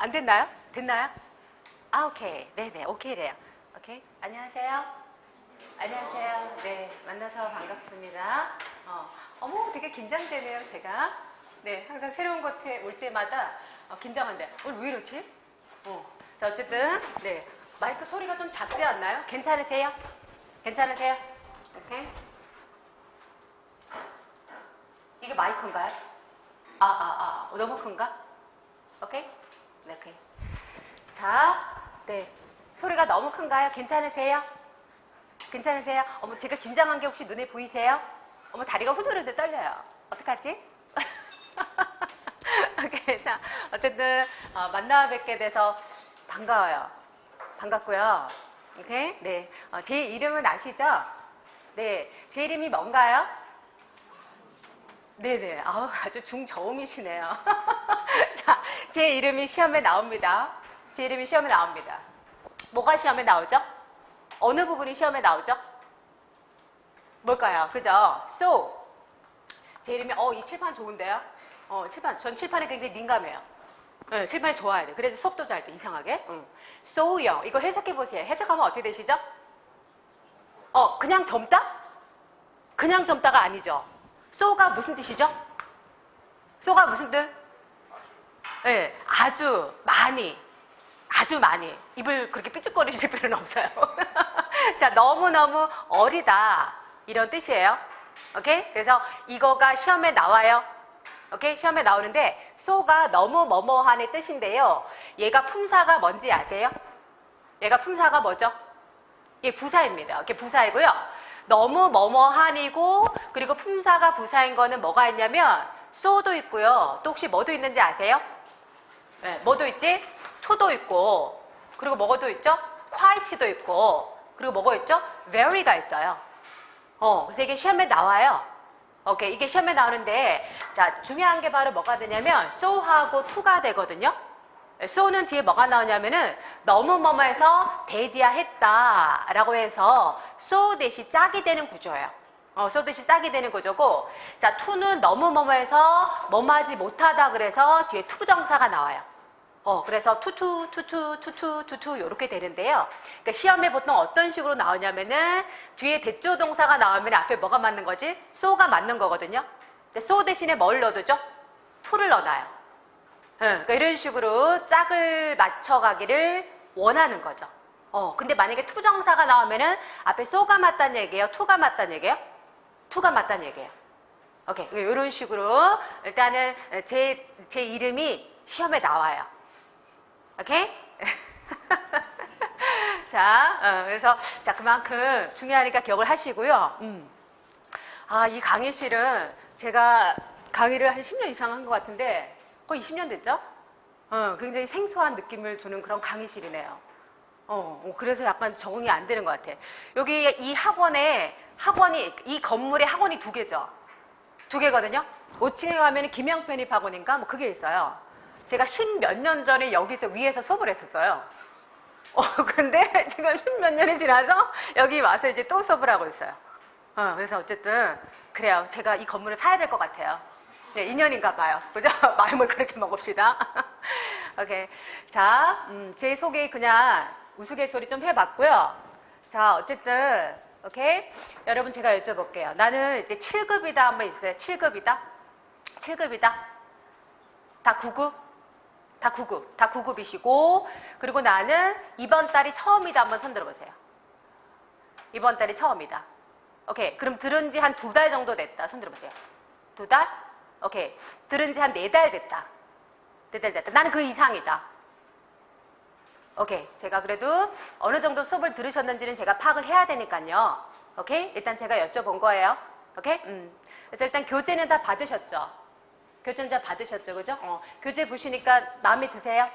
안 됐나요? 됐나요? 아, 오케이. 네네, 오케이래요. 오케이. 안녕하세요. 안녕하세요. 네, 만나서 반갑습니다. 어머, 되게 긴장되네요, 제가. 네, 항상 새로운 곳에 올 때마다 긴장한데, 오늘 왜 이러지? 자, 어쨌든, 네. 마이크 소리가 좀 작지 않나요? 괜찮으세요? 괜찮으세요? 오케이. 이게 마이크인가요? 너무 큰가? 오케이? 네, 오케이. 자, 네. 소리가 너무 큰가요? 괜찮으세요? 괜찮으세요? 어머, 제가 긴장한 게 혹시 눈에 보이세요? 어머, 다리가 후들후들 떨려요. 어떡하지? 오케이. 자, 어쨌든, 만나 뵙게 돼서 반가워요. 반갑고요. 오케이? 네. 제 이름은 아시죠? 네. 제 이름이 뭔가요? 네네. 아주 중저음이시네요. 자, 제 이름이 시험에 나옵니다. 제 이름이 시험에 나옵니다. 뭐가 시험에 나오죠? 어느 부분이 시험에 나오죠? 뭘까요? 그죠? So. 제 이름이, 이 칠판 좋은데요? 칠판. 전 칠판에 굉장히 민감해요. 네, 칠판이 좋아야 돼. 그래서 수업도 잘 돼. 이상하게. so요. 이거 해석해보세요. 해석하면 어떻게 되시죠? 그냥 젊다? 그냥 젊다가 아니죠. so가 무슨 뜻이죠? so가 무슨 뜻? 네, 아주 많이. 아주 많이. 입을 그렇게 삐죽거리실 필요는 없어요. 자, 너무너무 어리다. 이런 뜻이에요. 오케이? 그래서 이거가 시험에 나와요. 오케이? 시험에 나오는데 so가 너무 뭐뭐한의 뜻인데요. 얘가 품사가 뭔지 아세요? 얘가 품사가 뭐죠? 얘 부사입니다. 이게 부사이고요. 너무 뭐뭐한이고 그리고 품사가 부사인 거는 뭐가 있냐면 so도 있고요. 또 혹시 뭐도 있는지 아세요? 네, 뭐도 있지? to도 있고 그리고 뭐도 있죠? quite도 있고 그리고 뭐가 있죠? very가 있어요. 그래서 이게 시험에 나와요. 오케이, 이게 시험에 나오는데 자, 중요한 게 바로 뭐가 되냐면 so하고 to가 되거든요. so는 뒤에 뭐가 나오냐면은 너무 뭐뭐해서 대디야 했다 라고 해서 so 대시 짝이 되는 구조예요. so 대시 짝이 되는 구조고 자, to는 너무 뭐뭐해서 뭐뭐하지 못하다 그래서 뒤에 투부정사가 나와요. 그래서 투투 이렇게 되는데요. 그러니까 시험에 보통 어떤 식으로 나오냐면은 뒤에 대조 동사가 나오면 앞에 뭐가 맞는 거지? so가 맞는 거거든요. 근데 so 대신에 뭘 넣어두죠? to를 넣어놔요. 그러니까 이런 식으로 짝을 맞춰가기를 원하는 거죠. 근데 만약에 투정사가 나오면은 앞에 so가 맞다는 얘기예요? to가 맞다는 얘기예요? to가 맞다는 얘기예요. 오케이, 이런 식으로 일단은 제 이름이 시험에 나와요. 오케이? 자, 그래서 자, 그만큼 중요하니까 기억을 하시고요. 이 강의실은 제가 강의를 한 10년 이상 한 것 같은데 거의 20년 됐죠? 굉장히 생소한 느낌을 주는 그런 강의실이네요. 그래서 약간 적응이 안 되는 것 같아. 여기 이 이 건물에 학원이 2개죠? 2개거든요? 5층에 가면 김영편입학원인가? 뭐 그게 있어요. 제가 10몇 년 전에 여기서 위에서 수업을 했었어요. 근데 지금 10몇 년이 지나서 여기 와서 이제 또 수업을 하고 있어요. 그래서 어쨌든 그래요. 제가 이 건물을 사야 될 것 같아요. 네, 인연인가 봐요. 그죠? 마음을 그렇게 먹읍시다. 오케이. 자, 제 소개 그냥 우스갯소리 좀 해봤고요. 자, 어쨌든, 오케이. 여러분 제가 여쭤볼게요. 나는 이제 7급이다 한번 있어요. 7급이다? 7급이다? 다 9급? 다 9급. 다 9급이시고, 그리고 나는 이번 달이 처음이다 한번 손 들어보세요. 이번 달이 처음이다. 오케이. 그럼 들은 지 한 2달 정도 됐다. 손 들어보세요. 2달? 오케이. 들은 지 한 4달 됐다. 4달 됐다. 나는 그 이상이다. 오케이. 제가 그래도 어느 정도 수업을 들으셨는지는 제가 파악을 해야 되니까요. 오케이. 일단 제가 여쭤본 거예요. 오케이. 그래서 일단 교재는 다 받으셨죠? 교재는 다 받으셨죠? 그죠? 교재 보시니까 마음에 드세요?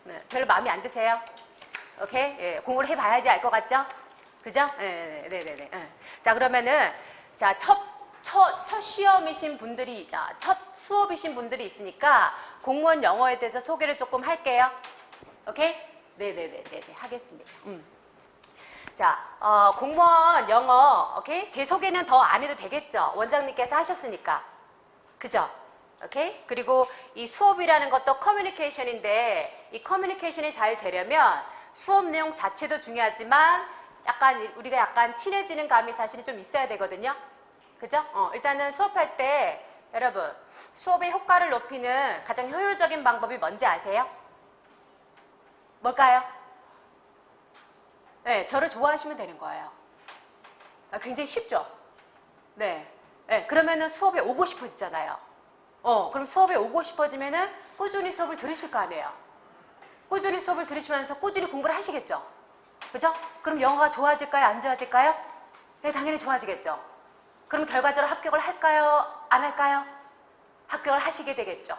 네, 별로 마음에 안 드세요? 오케이. 예, 공부를 해봐야지 알 것 같죠? 그죠? 네네네. 자, 그러면은, 자, 첫 시험이신 분들이, 첫 수업이신 분들이 있으니까 공무원 영어에 대해서 소개를 조금 할게요. 오케이? 네네네. 하겠습니다. 자, 공무원 영어, 오케이? 제 소개는 더 안 해도 되겠죠? 원장님께서 하셨으니까. 그죠? 오케이? 그리고 이 수업이라는 것도 커뮤니케이션인데 이 커뮤니케이션이 잘 되려면 수업 내용 자체도 중요하지만 우리가 약간 친해지는 감이 사실은 좀 있어야 되거든요. 그죠? 일단은 수업할 때 여러분 수업의 효과를 높이는 가장 효율적인 방법이 뭔지 아세요? 뭘까요? 네, 저를 좋아하시면 되는 거예요. 굉장히 쉽죠? 네. 네, 그러면은 수업에 오고 싶어지잖아요. 그럼 수업에 오고 싶어지면은 꾸준히 수업을 들으실 거 아니에요. 꾸준히 수업을 들으시면서 꾸준히 공부를 하시겠죠? 그죠? 그럼 영어가 좋아질까요? 안 좋아질까요? 네, 당연히 좋아지겠죠. 그럼 결과적으로 합격을 할까요? 안 할까요? 합격을 하시게 되겠죠.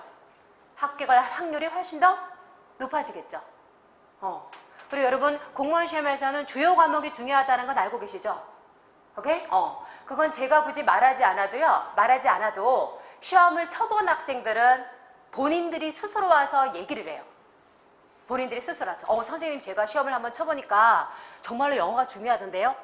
합격을 할 확률이 훨씬 더 높아지겠죠. 그리고 여러분 공무원 시험에서는 주요 과목이 중요하다는 건 알고 계시죠? 오케이? 그건 제가 굳이 말하지 않아도 시험을 쳐본 학생들은 본인들이 스스로 와서 얘기를 해요. 본인들이 스스로 와서 선생님 제가 시험을 한번 쳐보니까 정말로 영어가 중요하던데요?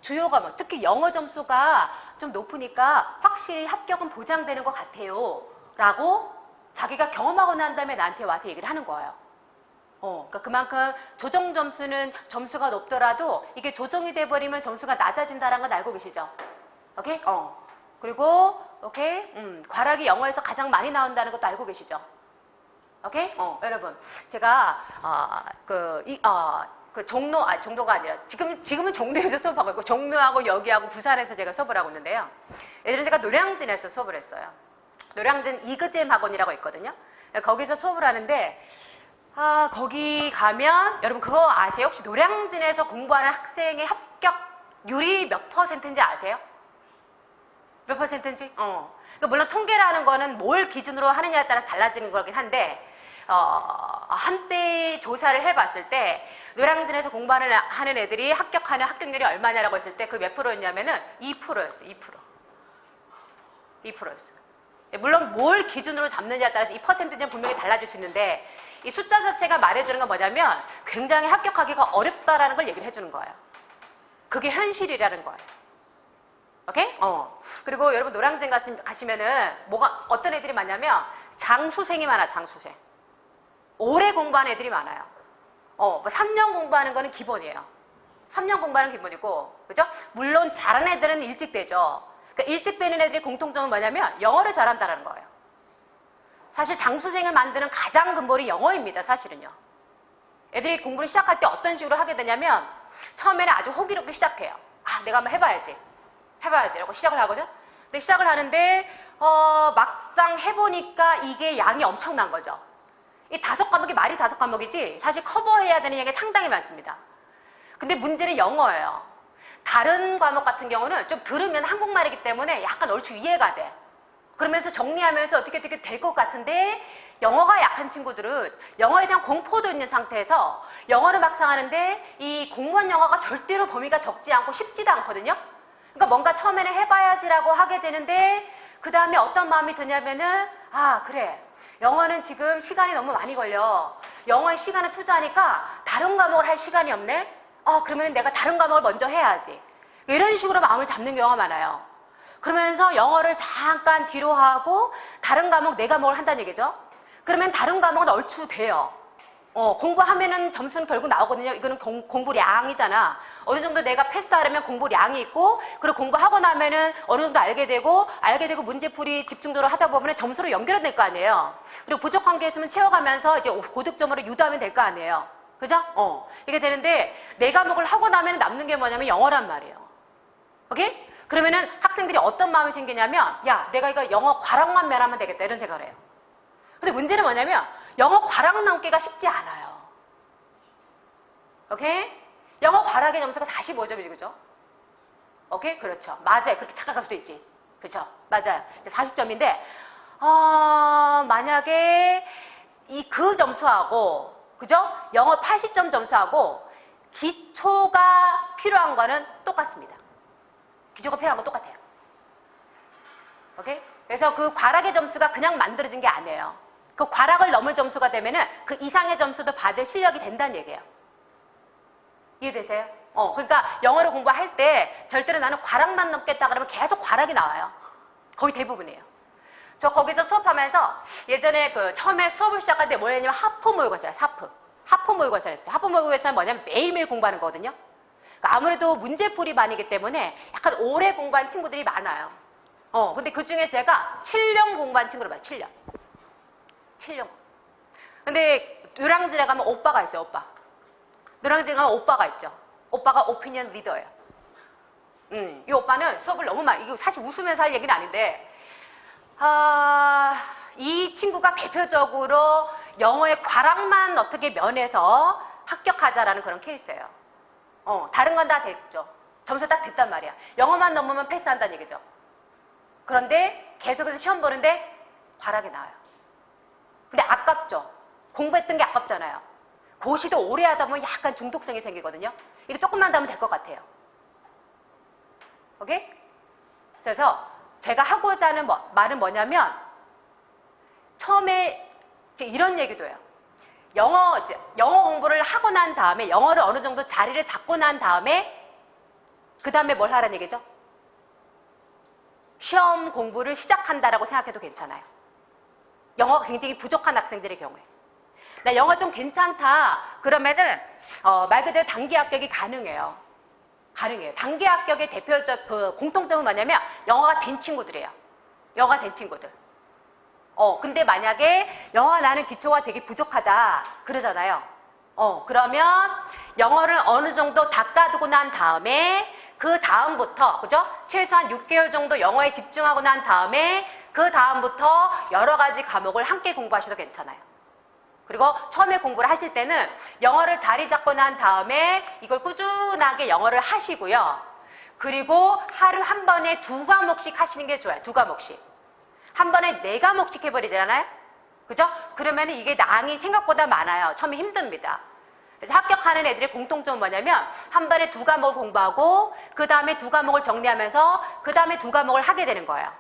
주요 과목, 특히 영어 점수가 좀 높으니까 확실히 합격은 보장되는 것 같아요. 라고 자기가 경험하고 난 다음에 나한테 와서 얘기를 하는 거예요. 그러니까 그만큼 조정 점수는 점수가 높더라도 이게 조정이 돼버리면 점수가 낮아진다는 건 알고 계시죠? 오케이? 그리고 오케이? 과락이 영어에서 가장 많이 나온다는 것도 알고 계시죠? 오케이? 여러분 제가 종로가 아니라 지금은 종로에서 수업하고 있고 종로하고 여기하고 부산에서 제가 수업을 하고 있는데요. 예전에 제가 노량진에서 수업을 했어요. 노량진 이그잼 학원이라고 있거든요. 거기서 수업을 하는데 거기 가면 여러분 그거 아세요? 혹시 노량진에서 공부하는 학생의 합격률이 몇 %인지 아세요? 몇 %인지? 그러니까 물론 통계라는 거는 뭘 기준으로 하느냐에 따라서 달라지는 거긴 한데 한때 조사를 해봤을 때 노량진에서 공부하는 애들이 합격하는 합격률이 얼마냐라고 했을 때 그 몇 %였냐면은 2%였어요. 2%였어요. 물론 뭘 기준으로 잡느냐에 따라서 이 퍼센트는 분명히 달라질 수 있는데 이 숫자 자체가 말해주는 건 뭐냐면 굉장히 합격하기가 어렵다라는 걸 얘기를 해주는 거예요. 그게 현실이라는 거예요. 오케이? 그리고 여러분 노량진 가시면은 어떤 애들이 많냐면 장수생이 많아, 장수생. 오래 공부하는 애들이 많아요. 3년 공부하는 거는 기본이에요. 3년 공부하는 기본이고, 그죠? 물론 잘하는 애들은 일찍 되죠. 그러니까 일찍 되는 애들의 공통점은 뭐냐면 영어를 잘한다는 거예요. 사실 장수생을 만드는 가장 근본이 영어입니다, 사실은요. 애들이 공부를 시작할 때 어떤 식으로 하게 되냐면 처음에는 아주 호기롭게 시작해요. 내가 한번 해봐야지 라고 시작을 하거든. 근데 시작을 하는데 막상 해보니까 이게 양이 엄청난 거죠. 이 5과목이 말이 5과목이지 사실 커버해야 되는 양이 상당히 많습니다. 근데 문제는 영어예요. 다른 과목 같은 경우는 좀 들으면 한국말이기 때문에 약간 얼추 이해가 돼. 그러면서 정리하면서 어떻게 될 것 같은데 영어가 약한 친구들은 영어에 대한 공포도 있는 상태에서 영어를 막상 하는데 이 공무원 영어가 절대로 범위가 적지 않고 쉽지도 않거든요. 그러니까 뭔가 처음에는 해봐야지라고 하게 되는데 그 다음에 어떤 마음이 드냐면은 그래 영어는 지금 시간이 너무 많이 걸려. 영어에 시간을 투자하니까 다른 과목을 할 시간이 없네. 그러면 내가 다른 과목을 먼저 해야지. 이런 식으로 마음을 잡는 경우가 많아요. 그러면서 영어를 잠깐 뒤로 하고 다른 과목 4과목을 한다는 얘기죠. 그러면 다른 과목은 얼추 돼요. 공부하면은 점수는 결국 나오거든요. 이거는 공부량이잖아. 어느 정도 내가 패스하려면 공부량이 있고, 그리고 공부하고 나면은 어느 정도 알게 되고 문제풀이 집중적으로 하다 보면 점수로 연결이 될 거 아니에요. 그리고 부족한 게 있으면 채워가면서 이제 고득점으로 유도하면 될 거 아니에요. 그죠? 이게 되는데 4과목을 하고 나면 남는 게 뭐냐면 영어란 말이에요. 오케이? 그러면은 학생들이 어떤 마음이 생기냐면 내가 이거 영어 과락만 면하면 되겠다 이런 생각을 해요. 근데 문제는 뭐냐면 영어 과락 넘기가 쉽지 않아요. 오케이? 영어 과락의 점수가 45점이지, 그죠? 오케이? 그렇죠. 맞아요. 그렇게 착각할 수도 있지. 그죠? 맞아요. 이제 40점인데, 만약에 그 점수하고, 그죠? 영어 80점 점수하고 기초가 필요한 거는 똑같습니다. 기초가 필요한 건 똑같아요. 오케이? 그래서 그 과락의 점수가 그냥 만들어진 게 아니에요. 그 과락을 넘을 점수가 되면은 그 이상의 점수도 받을 실력이 된다는 얘기예요. 이해되세요? 그러니까 영어를 공부할 때 절대로 나는 과락만 넘겠다 그러면 계속 과락이 나와요. 거의 대부분이에요. 저 거기서 수업하면서 예전에 처음에 수업을 시작할 때 뭐냐면 하프 모의고사예요. 하프 모의고사를 했어요. 하프 모의고사는 뭐냐면 매일매일 공부하는 거거든요. 그러니까 아무래도 문제풀이 반이기 때문에 약간 오래 공부한 친구들이 많아요. 근데 그 중에 제가 7년 공부한 친구를 봐요. 7년. 7년. 근데 노량진에 가면 오빠가 있어요. 오빠. 노량진에 가면 오빠가 있죠. 오빠가 오피니언 리더예요. 이 오빠는 수업을 너무 많이, 이거 사실 웃으면서 할 얘기는 아닌데, 이 친구가 대표적으로 영어의 과락만 어떻게 면해서 합격하자라는 그런 케이스예요. 다른 건 다 됐죠. 점수 딱 됐단 말이야. 영어만 넘으면 패스한다는 얘기죠. 그런데 계속해서 시험 보는데 과락이 나와요. 근데 아깝죠. 공부했던 게 아깝잖아요. 고시도 오래 하다 보면 약간 중독성이 생기거든요. 이거 조금만 더 하면 될 것 같아요. 오케이? 그래서 제가 하고자 하는 말은 뭐냐면 처음에 이런 얘기도 해요. 영어 공부를 하고 난 다음에 영어를 어느 정도 자리를 잡고 난 다음에 그 다음에 뭘 하라는 얘기죠? 시험 공부를 시작한다라고 생각해도 괜찮아요. 영어가 굉장히 부족한 학생들의 경우에. 나 영어 좀 괜찮다. 그러면은 말 그대로 단기 합격이 가능해요. 가능해요. 단기 합격의 대표적 공통점은 뭐냐면 영어가 된 친구들이에요. 영어가 된 친구들. 근데 만약에 영어가 나는 기초가 되게 부족하다 그러잖아요. 그러면 영어를 어느 정도 닦아두고 난 다음에 그 다음부터 그죠? 최소한 6개월 정도 영어에 집중하고 난 다음에 그 다음부터 여러 가지 과목을 함께 공부하셔도 괜찮아요. 그리고 처음에 공부를 하실 때는 영어를 자리 잡고 난 다음에 이걸 꾸준하게 영어를 하시고요. 그리고 하루 한 번에 2과목씩 하시는 게 좋아요. 2과목씩. 한 번에 4과목씩 해버리잖아요. 그죠? 그러면 이게 낭이 생각보다 많아요. 처음에 힘듭니다. 그래서 합격하는 애들의 공통점은 뭐냐면 한 번에 2과목을 공부하고 그 다음에 2과목을 정리하면서 그 다음에 2과목을 하게 되는 거예요.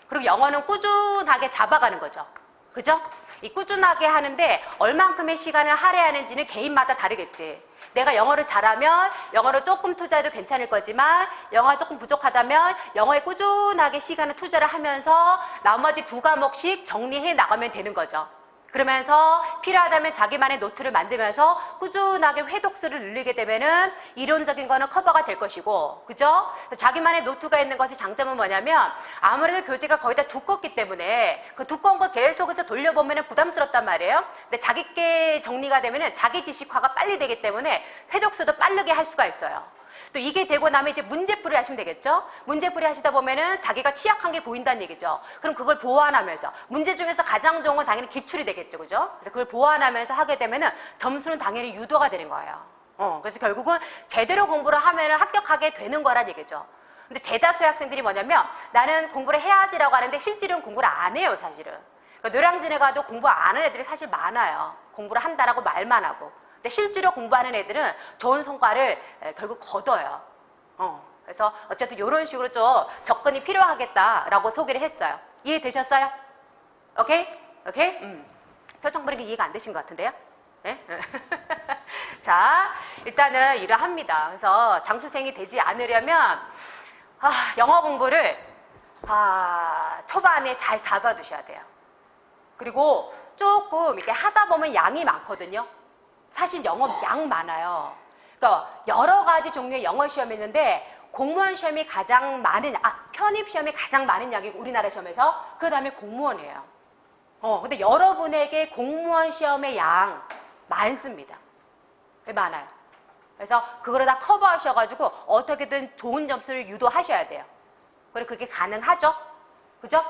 그리고 영어는 꾸준하게 잡아가는 거죠. 그죠? 이 꾸준하게 하는데 얼만큼의 시간을 할애하는지는 개인마다 다르겠지. 내가 영어를 잘하면 영어를 조금 투자해도 괜찮을 거지만 영어가 조금 부족하다면 영어에 꾸준하게 시간을 투자를 하면서 나머지 2과목씩 정리해 나가면 되는 거죠. 그러면서 필요하다면 자기만의 노트를 만들면서 꾸준하게 회독수를 늘리게 되면은 이론적인 거는 커버가 될 것이고, 그죠? 자기만의 노트가 있는 것의 장점은 뭐냐면 아무래도 교재가 거의 다 두껍기 때문에 그 두꺼운 걸 계속해서 돌려보면은 부담스럽단 말이에요. 근데 자기께 정리가 되면은 자기 지식화가 빨리 되기 때문에 회독수도 빠르게 할 수가 있어요. 또 이게 되고 나면 이제 문제풀이 하시면 되겠죠? 문제풀이 하시다 보면은 자기가 취약한 게 보인다는 얘기죠. 그럼 그걸 보완하면서 문제 중에서 가장 좋은 건 당연히 기출이 되겠죠. 그죠? 그래서 그걸 보완하면서 하게 되면은 점수는 당연히 유도가 되는 거예요. 그래서 결국은 제대로 공부를 하면은 합격하게 되는 거란 얘기죠. 근데 대다수의 학생들이 뭐냐면 나는 공부를 해야지라고 하는데 실제로는 공부를 안 해요, 사실은. 그러니까 노량진에 가도 공부 안 하는 애들이 사실 많아요. 공부를 한다라고 말만 하고. 근데 실제로 공부하는 애들은 좋은 성과를 결국 거둬요. 그래서 어쨌든 이런 식으로 좀 접근이 필요하겠다라고 소개를 했어요. 이해되셨어요? 오케이? 오케이? 표정 보니까 이해가 안 되신 것 같은데요? 네? 자, 일단은 이러합니다. 그래서 장수생이 되지 않으려면 영어 공부를 초반에 잘 잡아두셔야 돼요. 그리고 조금 이렇게 하다 보면 양이 많거든요. 사실 영어 양 많아요. 그러니까 여러 가지 종류의 영어 시험이 있는데 공무원 시험이 가장 많은, 편입 시험이 가장 많은 양이 우리나라 시험에서 그 다음에 공무원이에요. 근데 여러분에게 공무원 시험의 양 많습니다. 많아요. 그래서 그거를 다 커버하셔가지고 어떻게든 좋은 점수를 유도하셔야 돼요. 그리고 그게 가능하죠? 그죠?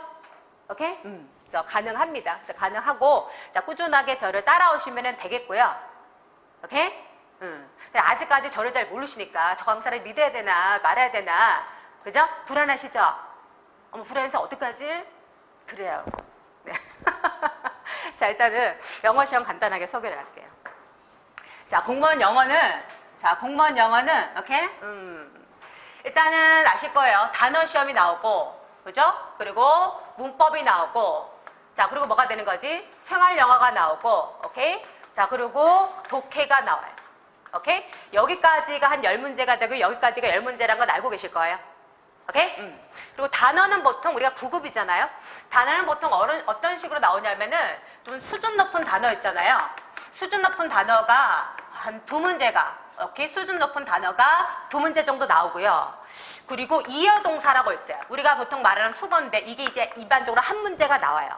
오케이? 그래서 가능합니다. 그래서 가능하고, 자, 꾸준하게 저를 따라오시면 되겠고요. 오케이? 아직까지 저를 잘 모르시니까 저 강사를 믿어야 되나 말아야 되나, 그죠? 불안하시죠? 불안해서 어떡하지? 그래요. 네. 자, 일단은 영어 시험 간단하게 소개를 할게요. 자, 공무원 영어는 오케이? 일단은 아실 거예요. 단어 시험이 나오고, 그죠? 그리고 문법이 나오고, 자, 그리고 뭐가 되는 거지? 생활 영어가 나오고, 오케이? 자, 그리고 독해가 나와요. 오케이? 여기까지가 한 10문제가 되고 여기까지가 10문제라는 건 알고 계실 거예요. 오케이? 그리고 단어는 보통 우리가 9급이잖아요. 단어는 보통 어떤 식으로 나오냐면은 좀 수준 높은 단어 있잖아요. 수준 높은 단어가 한 2문제가, 오케이? 수준 높은 단어가 2문제 정도 나오고요. 그리고 이어동사라고 있어요. 우리가 보통 말하는 수거인데 이게 이제 일반적으로 한 문제가 나와요.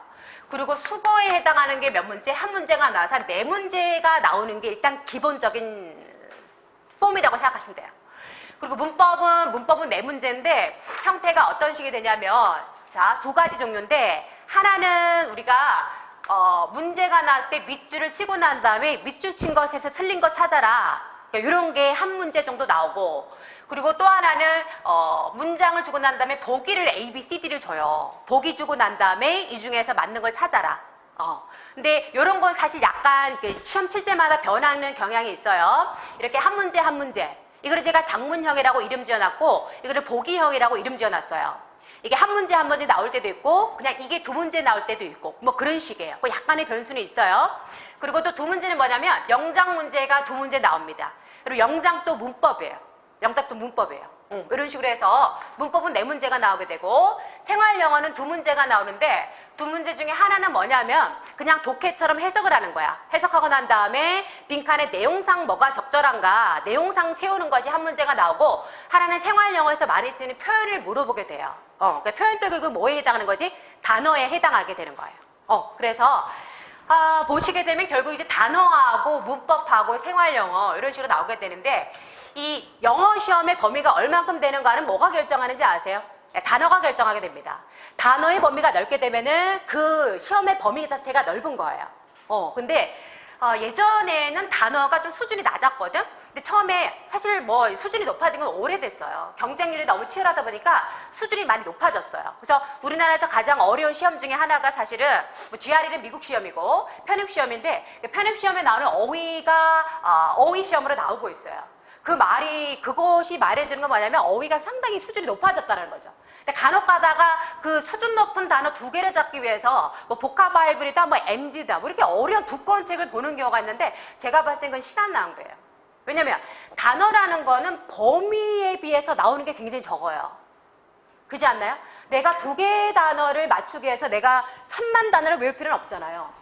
그리고 수거에 해당하는 게 몇 문제? 한 문제가 나와서 4문제가 나오는 게 일단 기본적인 폼이라고 생각하시면 돼요. 그리고 문법은 4문제인데 형태가 어떤 식이 되냐면 자, 2가지 종류인데 하나는 우리가 문제가 나왔을 때 밑줄을 치고 난 다음에 밑줄 친 것에서 틀린 거 찾아라. 그러니까 이런 게 한 문제 정도 나오고 그리고 또 하나는 문장을 주고 난 다음에 보기를 A, B, C, D를 줘요. 보기 주고 난 다음에 이 중에서 맞는 걸 찾아라. 근데 이런 건 사실 약간 시험 칠 때마다 변하는 경향이 있어요. 이렇게 한 문제 한 문제. 이거를 제가 장문형이라고 이름 지어놨고 이거를 보기형이라고 이름 지어놨어요. 이게 한 문제 한 문제 나올 때도 있고 그냥 이게 2문제 나올 때도 있고 뭐 그런 식이에요. 뭐 약간의 변수는 있어요. 그리고 또 2문제는 뭐냐면 영장 문제가 2문제 나옵니다. 그리고 영장 또 문법이에요. 영작도 문법이에요. 이런 식으로 해서 문법은 4문제가 나오게 되고 생활영어는 2문제가 나오는데 2문제 중에 하나는 뭐냐면 그냥 독해처럼 해석을 하는 거야. 해석하고 난 다음에 빈칸에 내용상 뭐가 적절한가 내용상 채우는 것이 한 문제가 나오고 하나는 생활영어에서 많이 쓰는 표현을 물어보게 돼요. 그러니까 표현도 결국 뭐에 해당하는 거지? 단어에 해당하게 되는 거예요. 그래서 보시게 되면 결국 이제 단어하고 문법하고 생활영어 이런 식으로 나오게 되는데 이 영어 시험의 범위가 얼만큼 되는가는 뭐가 결정하는지 아세요? 단어가 결정하게 됩니다. 단어의 범위가 넓게 되면은 그 시험의 범위 자체가 넓은 거예요. 근데 예전에는 단어가 좀 수준이 낮았거든? 근데 처음에 사실 뭐 수준이 높아진 건 오래됐어요. 경쟁률이 너무 치열하다 보니까 수준이 많이 높아졌어요. 그래서 우리나라에서 가장 어려운 시험 중에 하나가 사실은 뭐 GRE는 미국 시험이고 편입시험인데 편입시험에 나오는 어휘가 어휘 시험으로 나오고 있어요. 그것이 말해주는 건 뭐냐면 어휘가 상당히 수준이 높아졌다는 거죠. 근데 간혹 가다가 그 수준 높은 단어 2개를 잡기 위해서 뭐 보카바이블이다, 뭐 MD다, 뭐 이렇게 어려운 두꺼운 책을 보는 경우가 있는데 제가 봤을 땐 그건 시간 낭비예요. 왜냐면 단어라는 거는 범위에 비해서 나오는 게 굉장히 적어요. 그렇지 않나요? 내가 2개의 단어를 맞추기 위해서 내가 3만 단어를 외울 필요는 없잖아요.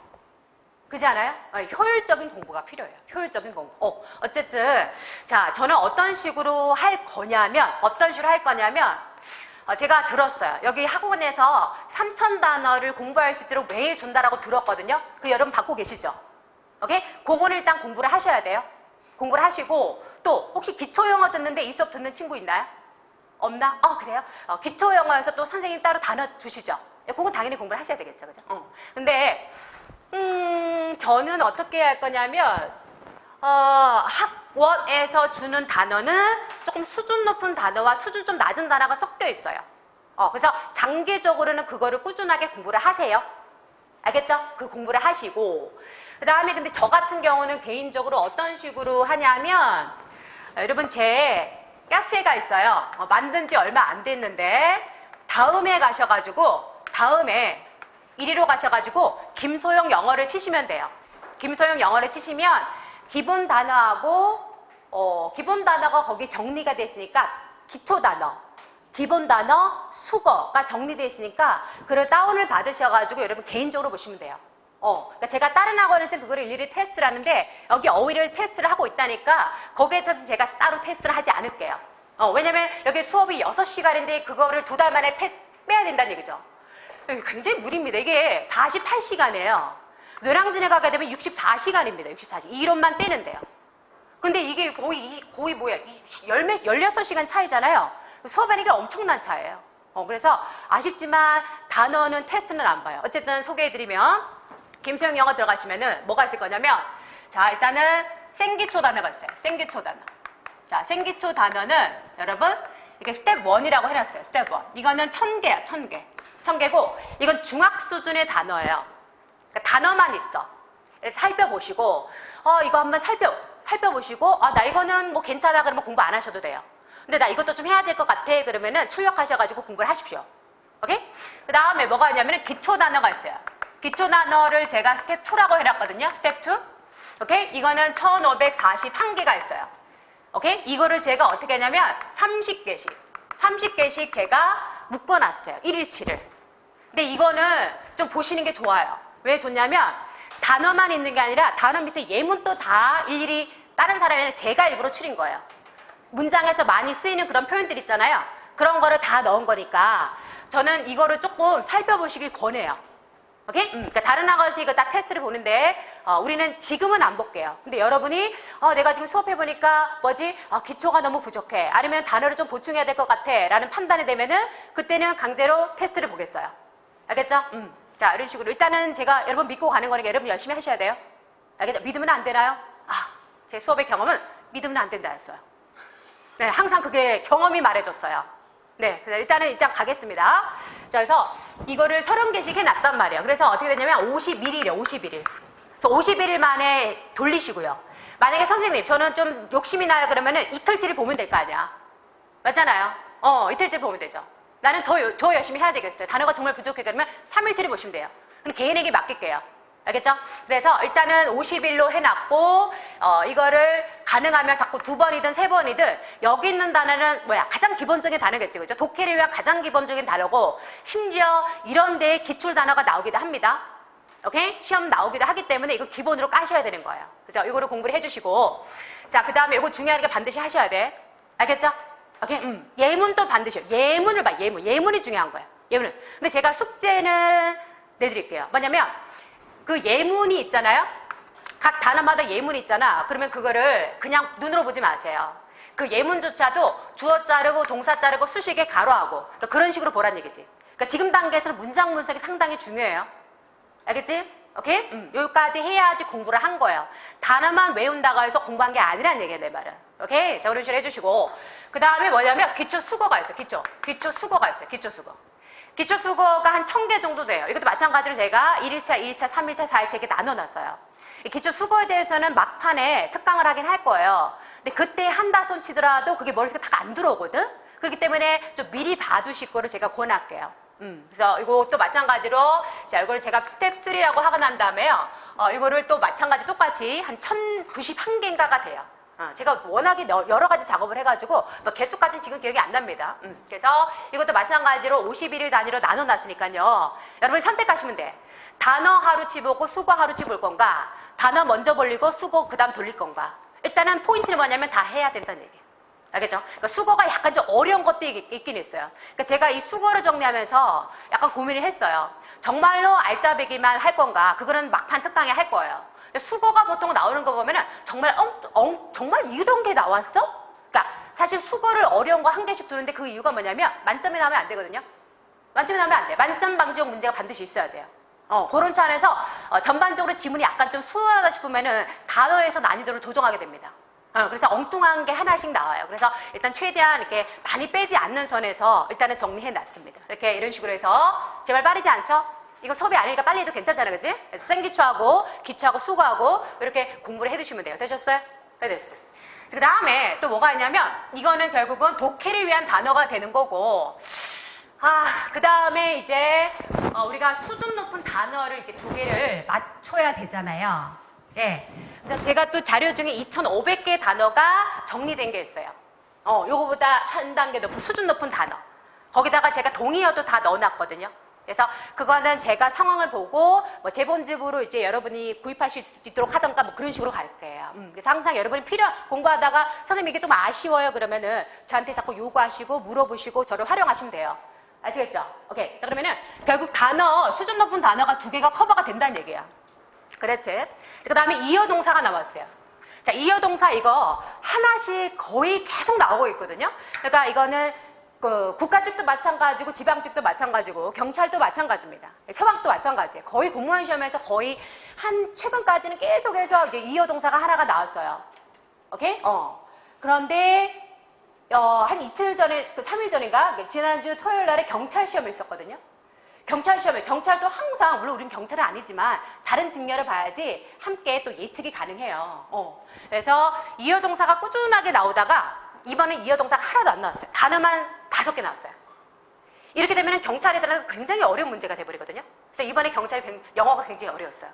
그렇지 않아요? 효율적인 공부가 필요해요. 효율적인 공부. 어쨌든 자, 저는 어떤 식으로 할 거냐면 제가 들었어요. 여기 학원에서 3,000단어를 공부할 수 있도록 매일 준다라고 들었거든요. 그 여러분 받고 계시죠? 오케이? 그거는 일단 공부를 하셔야 돼요. 공부를 하시고 또 혹시 기초영어 듣는데 이 수업 듣는 친구 있나요? 없나? 그래요? 기초영어에서 또 선생님 따로 단어 주시죠? 그건 당연히 공부를 하셔야 되겠죠. 그죠? 근데 저는 어떻게 할 거냐면 학원에서 주는 단어는 조금 수준 높은 단어와 수준 좀 낮은 단어가 섞여 있어요. 그래서 장기적으로는 그거를 꾸준하게 공부를 하세요. 알겠죠? 그 공부를 하시고 그 다음에 근데 저 같은 경우는 개인적으로 어떤 식으로 하냐면 여러분 제 카페가 있어요. 만든 지 얼마 안 됐는데 다음에 이리로 가셔가지고 김소영 영어를 치시면 돼요. 김소영 영어를 치시면 기본 단어하고 기본 단어가 거기 정리가 돼 있으니까 기초 단어, 기본 단어, 수거가 정리되어 있으니까 그걸 다운을 받으셔가지고 여러분 개인적으로 보시면 돼요. 그러니까 제가 다른 학원에서 그거를 일일이 테스트를 하는데 여기 어휘를 테스트를 하고 있다니까 거기에 대해서는 제가 따로 테스트를 하지 않을게요. 왜냐면 여기 수업이 6시간인데 그거를 2달 만에 빼야 된다는 얘기죠. 굉장히 무리입니다. 이게 48시간이에요. 뇌랑진에 가게 되면 64시간입니다. 64시간. 이론만 떼는데요. 근데 이게 거의 뭐야? 16시간 차이잖아요. 수업하는 게 엄청난 차이예요. 그래서 아쉽지만 단어는 테스트는 안 봐요. 어쨌든 소개해드리면 김소영 영어 들어가시면은 뭐가 있을 거냐면 자, 일단은 생기초 단어가 있어요. 생기초 단어. 자, 생기초 단어는 여러분 이게 스텝 1이라고 해놨어요. 스텝 1. 이거는 1000개야. 1000개고 이건 중학 수준의 단어예요. 그러니까 단어만 있어. 살펴보시고 이거 한번 살펴보시고 나 이거는 뭐 괜찮아 그러면 공부 안 하셔도 돼요. 근데 나 이것도 좀 해야 될 것 같아 그러면은 출력하셔가지고 공부를 하십시오. 오케이? 그 다음에 뭐가 있냐면은 기초 단어가 있어요. 기초 단어를 제가 스텝 2라고 해놨거든요. 스텝 2. 오케이? 이거는 1541개가 있어요. 오케이? 이거를 제가 어떻게 하냐면 30개씩 30개씩 제가 묶어놨어요. 1일치를. 근데 이거는 좀 보시는 게 좋아요. 왜 좋냐면 단어만 있는 게 아니라 단어 밑에 예문도 다 일일이 다른 사람이 제가 일부러 추린 거예요. 문장에서 많이 쓰이는 그런 표현들 있잖아요. 그런 거를 다 넣은 거니까 저는 이거를 조금 살펴보시길 권해요. 오케이? 그러니까 다른 아가씨 이거 딱 테스트를 보는데 우리는 지금은 안 볼게요. 근데 여러분이 내가 지금 수업해보니까 기초가 너무 부족해. 아니면 단어를 좀 보충해야 될 것 같아. 라는 판단이 되면은 그때는 강제로 테스트를 보겠어요. 알겠죠? 자, 이런 식으로 일단은 제가 여러분 믿고 가는 거니까 여러분 열심히 하셔야 돼요. 알겠죠? 믿으면 안 되나요? 제 수업의 경험은 믿으면 안 된다 했어요. 네, 항상 그게 경험이 말해줬어요. 네, 그래서 일단 가겠습니다. 자, 그래서 이거를 30개씩 해놨단 말이에요. 그래서 어떻게 되냐면 51일이에요, 51일. 그래서 51일 만에 돌리시고요. 만약에 선생님, 저는 좀 욕심이 나요 그러면은 이틀치를 보면 될 거 아니야. 맞잖아요. 이틀치를 보면 되죠. 나는 더 열심히 해야 되겠어요. 단어가 정말 부족해 그러면 3일치를 보시면 돼요. 그럼 개인에게 맡길게요. 알겠죠? 그래서 일단은 50일로 해놨고 이거를 가능하면 자꾸 2번이든 3번이든 여기 있는 단어는 가장 기본적인 단어겠지, 그죠? 독해를 위한 가장 기본적인 단어고 심지어 이런 데에 기출 단어가 나오기도 합니다. 오케이? 시험 나오기도 하기 때문에 이거 기본으로 까셔야 되는 거예요. 그래서 이거를 공부를 해주시고 자, 그 다음에 이거 중요한 게 반드시 하셔야 돼. 알겠죠? 오케이? 예문도 반드시 예문을 봐. 예문이 중요한 거예요. 예문은. 근데 제가 숙제는 내드릴게요. 뭐냐면 그 예문이 있잖아요. 각 단어마다 예문이 있잖아. 그러면 그거를 그냥 눈으로 보지 마세요. 그 예문조차도 주어 자르고 동사 자르고 수식에 가로하고 그러니까 그런 식으로 보란 얘기지. 그러니까 지금 단계에서는 문장 분석이 상당히 중요해요. 알겠지? 오케이? 여기까지 해야지 공부를 한 거예요. 단어만 외운다고 해서 공부한 게 아니란 얘기예요, 내 말은. 오케이? 자, 그런 식으로 해주시고 그 다음에 뭐냐면 기초 수거가 있어요. 기초 수거가 있어요. 기초 수거. 기초 수거가 한 1000개 정도 돼요. 이것도 마찬가지로 제가 1일차, 2일차, 3일차, 4일차 이렇게 나눠놨어요. 이 기초 수거에 대해서는 막판에 특강을 하긴 할 거예요. 근데 그때 한다 손 치더라도 그게 머릿속에 딱 안 들어오거든? 그렇기 때문에 좀 미리 봐두실 거를 제가 권할게요. 그래서 이것도 마찬가지로 자, 이걸 제가 스텝 3라고 하고 난 다음에요. 이거를 또 마찬가지 똑같이 한 1091개인가가 돼요. 제가 워낙에 여러 가지 작업을 해가지고 뭐 개수까지는 지금 기억이 안 납니다. 그래서 이것도 마찬가지로 51일 단위로 나눠놨으니까요. 여러분이 선택하시면 돼. 단어 하루치 보고 수거 하루치 볼 건가? 단어 먼저 벌리고 수거 그 다음 돌릴 건가? 일단은 포인트는 뭐냐면 다 해야 된다는 얘기예요. 알겠죠? 그러니까 수거가 약간 좀 어려운 것도 있긴 있어요. 그러니까 제가 이 수거를 정리하면서 약간 고민을 했어요. 정말로 알짜배기만 할 건가? 그거는 막판 특강에 할 거예요. 수거가 보통 나오는 거 보면은 정말 정말 이런 게 나왔어? 그러니까 사실 수거를 어려운 거 한 개씩 두는데 그 이유가 뭐냐면 만점이 나오면 안 되거든요. 만점이 나오면 안 돼. 만점 방지용 문제가 반드시 있어야 돼요. 그런 차원에서 전반적으로 지문이 약간 좀 수월하다 싶으면은 단어에서 난이도를 조정하게 됩니다. 그래서 엉뚱한 게 하나씩 나와요. 그래서 일단 최대한 이렇게 많이 빼지 않는 선에서 일단은 정리해 놨습니다. 이렇게 이런 식으로 해서 제발 빠르지 않죠? 이거 수업이 아니니까 빨리 해도 괜찮잖아, 그치? 그래서 생기초하고 기초하고 수거하고 이렇게 공부를 해두시면 돼요. 되셨어요? 네, 됐어요. 그 다음에 또 뭐가 있냐면 이거는 결국은 독해를 위한 단어가 되는 거고 그 다음에 이제 우리가 수준 높은 단어를 이렇게 2개를 맞춰야 되잖아요. 예. 그래서 제가 또 자료 중에 2,500개 단어가 정리된 게 있어요. 요거보다 한 단계 높은 수준 높은 단어. 거기다가 제가 동의어도 다 넣어놨거든요. 그래서 그거는 제가 상황을 보고 뭐 제본집으로 이제 여러분이 구입하실 수 있도록 하던가 뭐 그런 식으로 갈 거예요. 그래서 항상 여러분이 공부하다가 선생님 이게 좀 아쉬워요 그러면은 저한테 자꾸 요구하시고 물어보시고 저를 활용하시면 돼요. 아시겠죠? 오케이. 자, 그러면은 결국 단어, 수준 높은 단어가 2개가 커버가 된다는 얘기야. 그렇지? 그 다음에 이어 동사가 나왔어요. 자, 이어 동사 이거 하나씩 거의 계속 나오고 있거든요. 그러니까 이거는 그 국가직도 마찬가지고 지방직도 마찬가지고 경찰도 마찬가지입니다. 서방도 마찬가지예요. 거의 공무원 시험에서 거의 한 최근까지는 계속해서 이어 동사가 하나가 나왔어요. 오케이? 그런데 한 이틀 전에, 3일 전인가? 지난주 토요일 날에 경찰 시험이 있었거든요. 경찰 시험에, 경찰도 항상, 물론 우린 경찰은 아니지만, 다른 직렬을 봐야지 함께 또 예측이 가능해요. 그래서 이어동사가 꾸준하게 나오다가, 이번엔 이어동사가 하나도 안 나왔어요. 단어만 5개 나왔어요. 이렇게 되면 경찰에 대해서 굉장히 어려운 문제가 돼버리거든요. 그래서 이번에 영어가 굉장히 어려웠어요.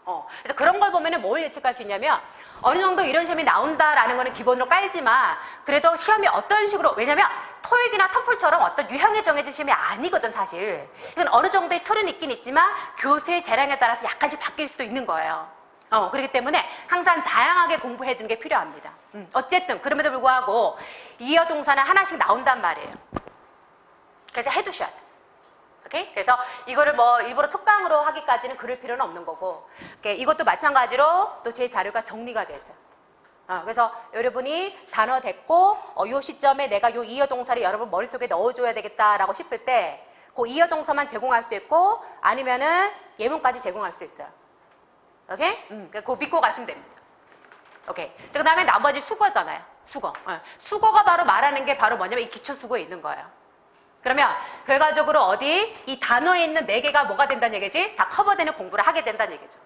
그래서 그런 걸 보면은 뭘 예측할 수 있냐면 어느 정도 이런 시험이 나온다라는 거는 기본으로 깔지만 그래도 시험이 어떤 식으로 왜냐면 토익이나 터플처럼 어떤 유형에 정해진 시험이 아니거든 사실. 이건 어느 정도의 틀은 있긴 있지만 교수의 재량에 따라서 약간씩 바뀔 수도 있는 거예요. 그렇기 때문에 항상 다양하게 공부해 두는 게 필요합니다. 어쨌든 그럼에도 불구하고 이어 동사는 하나씩 나온단 말이에요. 그래서 해두셔야 돼. 오케이? 그래서 이거를 뭐 일부러 특강으로 하기까지는 그럴 필요는 없는 거고 이것도 마찬가지로 또 제 자료가 정리가 돼 있어요. 그래서 여러분이 단어 됐고 요 시점에 내가 요 이어 동사를 여러분 머릿속에 넣어줘야 되겠다라고 싶을 때 그 이어 동사만 제공할 수도 있고 아니면은 예문까지 제공할 수 있어요. 오케이? 그거 믿고 가시면 됩니다. 오케이. 그 다음에 나머지 수거잖아요. 수거. 수거가 바로 말하는 게 바로 뭐냐면 이 기초 수거에 있는 거예요. 그러면 결과적으로 어디 이 단어에 있는 4개가 뭐가 된다는 얘기지? 다 커버되는 공부를 하게 된다는 얘기죠.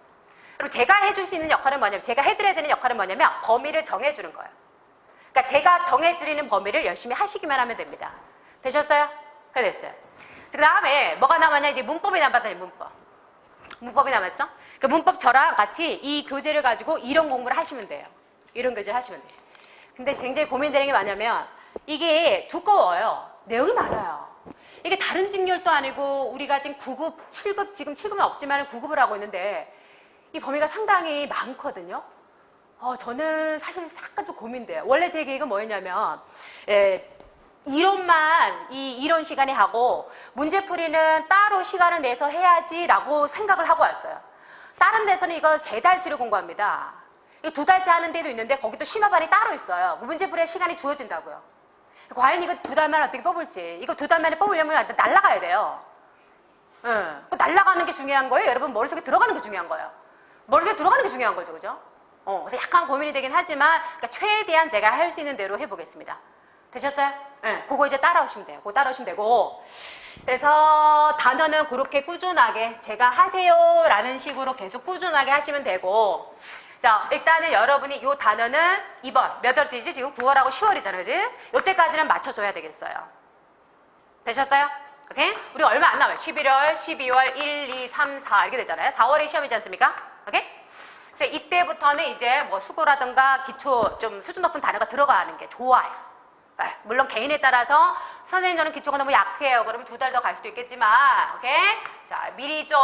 그리고 제가 해줄 수 있는 역할은 뭐냐면 제가 해드려야 되는 역할은 뭐냐면 범위를 정해주는 거예요. 그러니까 제가 정해드리는 범위를 열심히 하시기만 하면 됩니다. 되셨어요? 네, 됐어요. 그 다음에 뭐가 남았냐? 이제 문법이 남았다니 문법. 문법이 남았죠? 그 문법 저랑 같이 이 교재를 가지고 이런 공부를 하시면 돼요. 이런 교재를 하시면 돼요. 근데 굉장히 고민되는 게 뭐냐면 이게 두꺼워요. 내용이 많아요. 이게 다른 직렬도 아니고 우리가 지금 9급, 7급, 지금 7급은 없지만 9급을 하고 있는데 이 범위가 상당히 많거든요. 저는 사실 약간 좀 고민돼요. 원래 제 계획은 뭐였냐면 이론만 이론 시간에 하고 문제풀이는 따로 시간을 내서 해야지라고 생각을 하고 왔어요. 다른 데서는 이거 3달치를 공부합니다. 이거 2달치 하는 데도 있는데 거기도 심화반이 따로 있어요. 문제풀이에 시간이 주어진다고요. 과연 이거 2달 만에 어떻게 뽑을지. 이거 2달 만에 뽑으려면 날아가야 돼요. 날아가는 게 중요한 거예요. 여러분 머릿속에 들어가는 게 중요한 거예요. 머릿속에 들어가는 게 중요한 거죠. 그죠? 그래서 약간 고민이 되긴 하지만 그러니까 최대한 제가 할 수 있는 대로 해보겠습니다. 되셨어요? 그거 이제 따라오시면 돼요. 그거 따라오시면 되고 그래서 단어는 그렇게 꾸준하게 제가 하세요 라는 식으로 계속 꾸준하게 하시면 되고 자, 일단은 여러분이 이 단어는 이번 몇 월이지? 지금 9월하고 10월이잖아요. 그지? 이때까지는 맞춰줘야 되겠어요. 되셨어요? 오케이? 우리 얼마 안 남아요. 11월, 12월, 1, 2, 3, 4 이렇게 되잖아요. 4월에 시험이지 않습니까? 오케이? 그래서 이때부터는 이제 뭐 수고라든가 기초 좀 수준 높은 단어가 들어가는 게 좋아요. 물론 개인에 따라서 선생님 저는 기초가 너무 약해요. 그러면 2달 더 갈 수도 있겠지만 오케이? 자, 미리 좀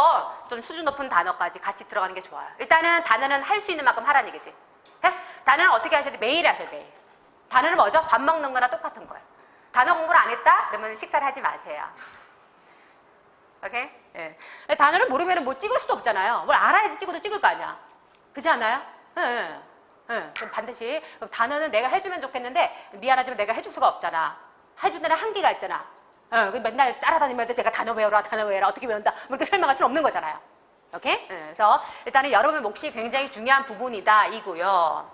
수준 높은 단어까지 같이 들어가는 게 좋아요. 일단은 단어는 할 수 있는 만큼 하라는 얘기지. 오케이? 단어는 어떻게 하셔야 돼? 매일 하셔야 돼. 단어는 뭐죠? 밥 먹는 거나 똑같은 거예요. 단어 공부를 안 했다? 그러면 식사를 하지 마세요. 오케이? 예. 단어를 모르면 뭐 찍을 수도 없잖아요. 뭘 알아야지 찍어도 찍을 거 아니야. 그렇지 않아요? 그럼 반드시 그럼 단어는 내가 해주면 좋겠는데 미안하지만 내가 해줄 수가 없잖아. 해주는 데는 한계가 있잖아. 맨날 따라다니면서 제가 단어 외워라 어떻게 외운다 뭐 이렇게 설명할 수는 없는 거잖아요. 오케이? 그래서 일단은 여러분의 몫이 굉장히 중요한 부분이다 이고요.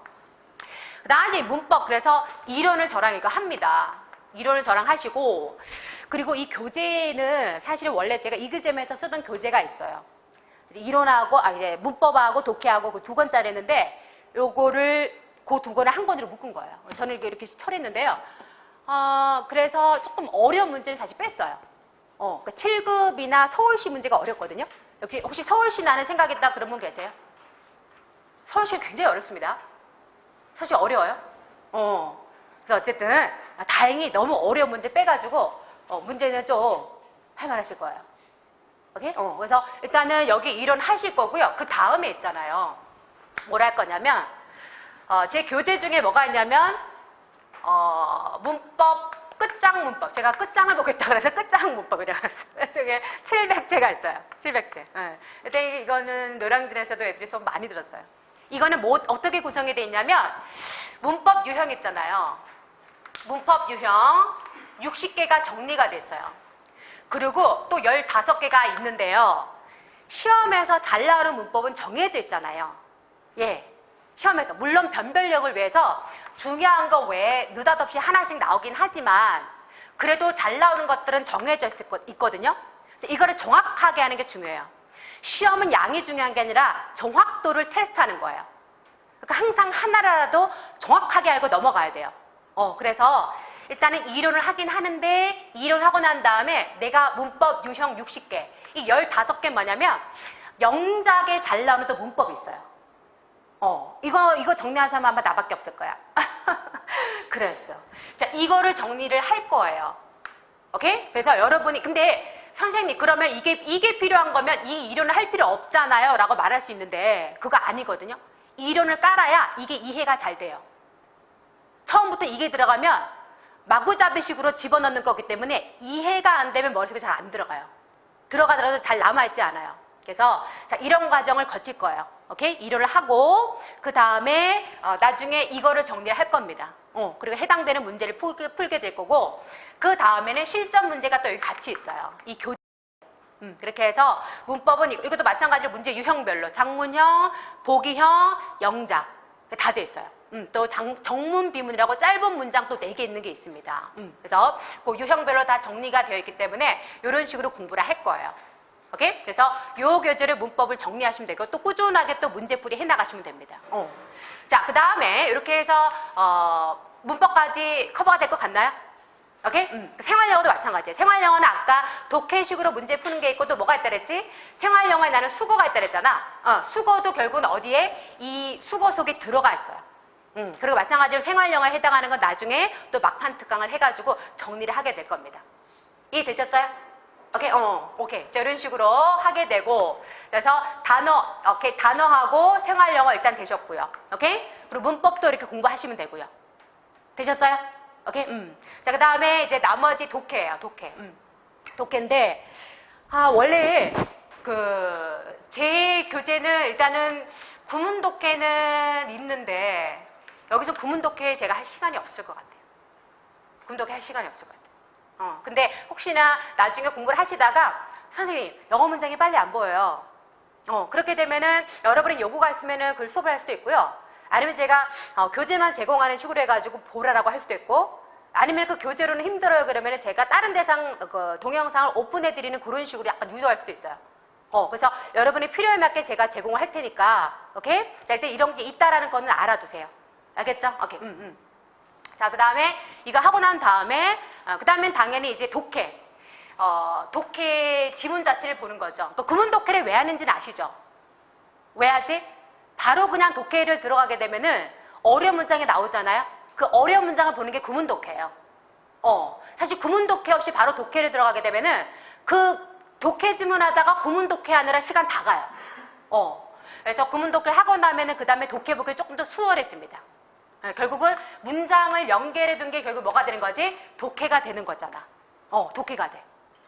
그 다음에 문법 그래서 이론을 저랑 이거 합니다. 이론을 저랑 하시고 그리고 이 교재는 사실은 원래 제가 이그잼에서 쓰던 교재가 있어요. 이론하고 이제 문법하고 독해하고 그 2권짜리 했는데 요거를 그 2권을 한 권으로 묶은 거예요. 저는 이렇게 처리했는데요. 그래서 조금 어려운 문제를 사실 뺐어요. 그러니까 7급이나 서울시 문제가 어렵거든요. 혹시 서울시 나는 생각했다 그런 분 계세요? 서울시 굉장히 어렵습니다. 사실 어려워요. 그래서 어쨌든 다행히 너무 어려운 문제 빼가지고 문제는 좀 할만하실 거예요. 오케이? 그래서 일단은 여기 이론 하실 거고요. 그 다음에 있잖아요. 뭘 할 거냐면 제 교재 중에 뭐가 있냐면 문법 끝장 문법 제가 끝장을 보겠다 그래서 끝장 문법이라고 했어요. 저게 700제가 있어요. 700제. 근데 이거는 노량진에서도 애들이 수업 많이 들었어요. 이거는 어떻게 구성이 되어 있냐면 문법 유형 있잖아요. 문법 유형 60개가 정리가 됐어요. 그리고 또 15개가 있는데요. 시험에서 잘 나오는 문법은 정해져 있잖아요. 예, 시험에서 물론 변별력을 위해서 중요한 거 외에 느닷없이 하나씩 나오긴 하지만 그래도 잘 나오는 것들은 정해져 있거든요. 그래서 이거를 정확하게 하는 게 중요해요. 시험은 양이 중요한 게 아니라 정확도를 테스트하는 거예요. 그러니까 항상 하나라도 정확하게 알고 넘어가야 돼요. 그래서 일단은 이론을 하긴 하는데 이론하고 난 다음에 내가 문법 유형 60개 이 15개 뭐냐면 영작에 잘 나오는 또 문법이 있어요. 이거 정리한 사람 아마 나밖에 없을 거야. 그랬어. 자, 이거를 정리를 할 거예요. 오케이? 그래서 여러분이, 근데 선생님, 그러면 이게 필요한 거면 이 이론을 할 필요 없잖아요. 라고 말할 수 있는데, 그거 아니거든요. 이론을 깔아야 이게 이해가 잘 돼요. 처음부터 이게 들어가면 마구잡이식으로 집어넣는 거기 때문에 이해가 안 되면 머릿속에 잘 안 들어가요. 들어가더라도 잘 남아있지 않아요. 그래서 자, 이런 과정을 거칠 거예요. 오케이? 이론을 하고 그 다음에 나중에 이거를 정리할 겁니다. 그리고 해당되는 문제를 풀게 될 거고 그 다음에는 실전 문제가 또 여기 같이 있어요. 이 교재. 그렇게 해서 문법은 이것도 마찬가지로 문제 유형별로 장문형, 보기형, 영작 다 돼 있어요. 또 정문, 비문이라고 짧은 문장 또 4개 있는 게 있습니다. 그래서 그 유형별로 다 정리가 되어 있기 때문에 이런 식으로 공부를 할 거예요. 오케이? 그래서 요 교재를 문법을 정리하시면 되고 또 꾸준하게 또 문제풀이 해나가시면 됩니다. 자, 그 다음에 이렇게 해서 문법까지 커버가 될 것 같나요? 오케이? 생활영어도 마찬가지예요. 생활영어는 아까 독해식으로 문제 푸는 게 있고 또 뭐가 있다 그랬지? 생활영어에 나는 수거가 있다 그랬잖아. 수거도 결국은 어디에? 이 수거 속에 들어가 있어요. 그리고 마찬가지로 생활영어에 해당하는 건 나중에 또 막판 특강을 해가지고 정리를 하게 될 겁니다. 이해되셨어요? 오케이, 오케이. 자, 이런 식으로 하게 되고, 그래서 오케이, 단어하고 생활영어 일단 되셨고요. 오케이? 그리고 문법도 이렇게 공부하시면 되고요. 되셨어요? 오케이? 자, 그 다음에 이제 나머지 독해예요, 독해. 독해인데, 원래, 제 교재는 일단은 구문 독해는 있는데, 여기서 구문 독해 제가 할 시간이 없을 것 같아요. 구문 독해 할 시간이 없을 것 같아요. 근데 혹시나 나중에 공부를 하시다가 선생님 영어 문장이 빨리 안 보여요. 그렇게 되면은 여러분이 요구가 있으면은 그걸 수업을 할 수도 있고요. 아니면 제가 교재만 제공하는 식으로 해가지고 보라라고 할 수도 있고 아니면 그 교재로는 힘들어요 그러면은 제가 다른 동영상을 오픈해 드리는 그런 식으로 약간 유도할 수도 있어요. 그래서 여러분이 필요에 맞게 제가 제공을 할 테니까 오케이? 자, 일단 이런 게 있다라는 거는 알아두세요. 알겠죠? 오케이. 자, 그 다음에 이거 하고 난 다음에 그 다음엔 당연히 이제 독해. 독해 지문 자체를 보는 거죠. 또 구문 독해를 왜 하는지는 아시죠? 왜 하지? 바로 그냥 독해를 들어가게 되면은 어려운 문장이 나오잖아요. 그 어려운 문장을 보는 게 구문 독해예요. 사실 구문 독해 없이 바로 독해를 들어가게 되면은 그 독해 지문 하다가 구문 독해 하느라 시간 다 가요. 그래서 구문 독해를 하고 나면은 그 다음에 독해 보기 조금 더 수월해집니다. 결국은 문장을 연결해 둔 게 결국 뭐가 되는 거지? 독해가 되는 거잖아. 독해가 돼.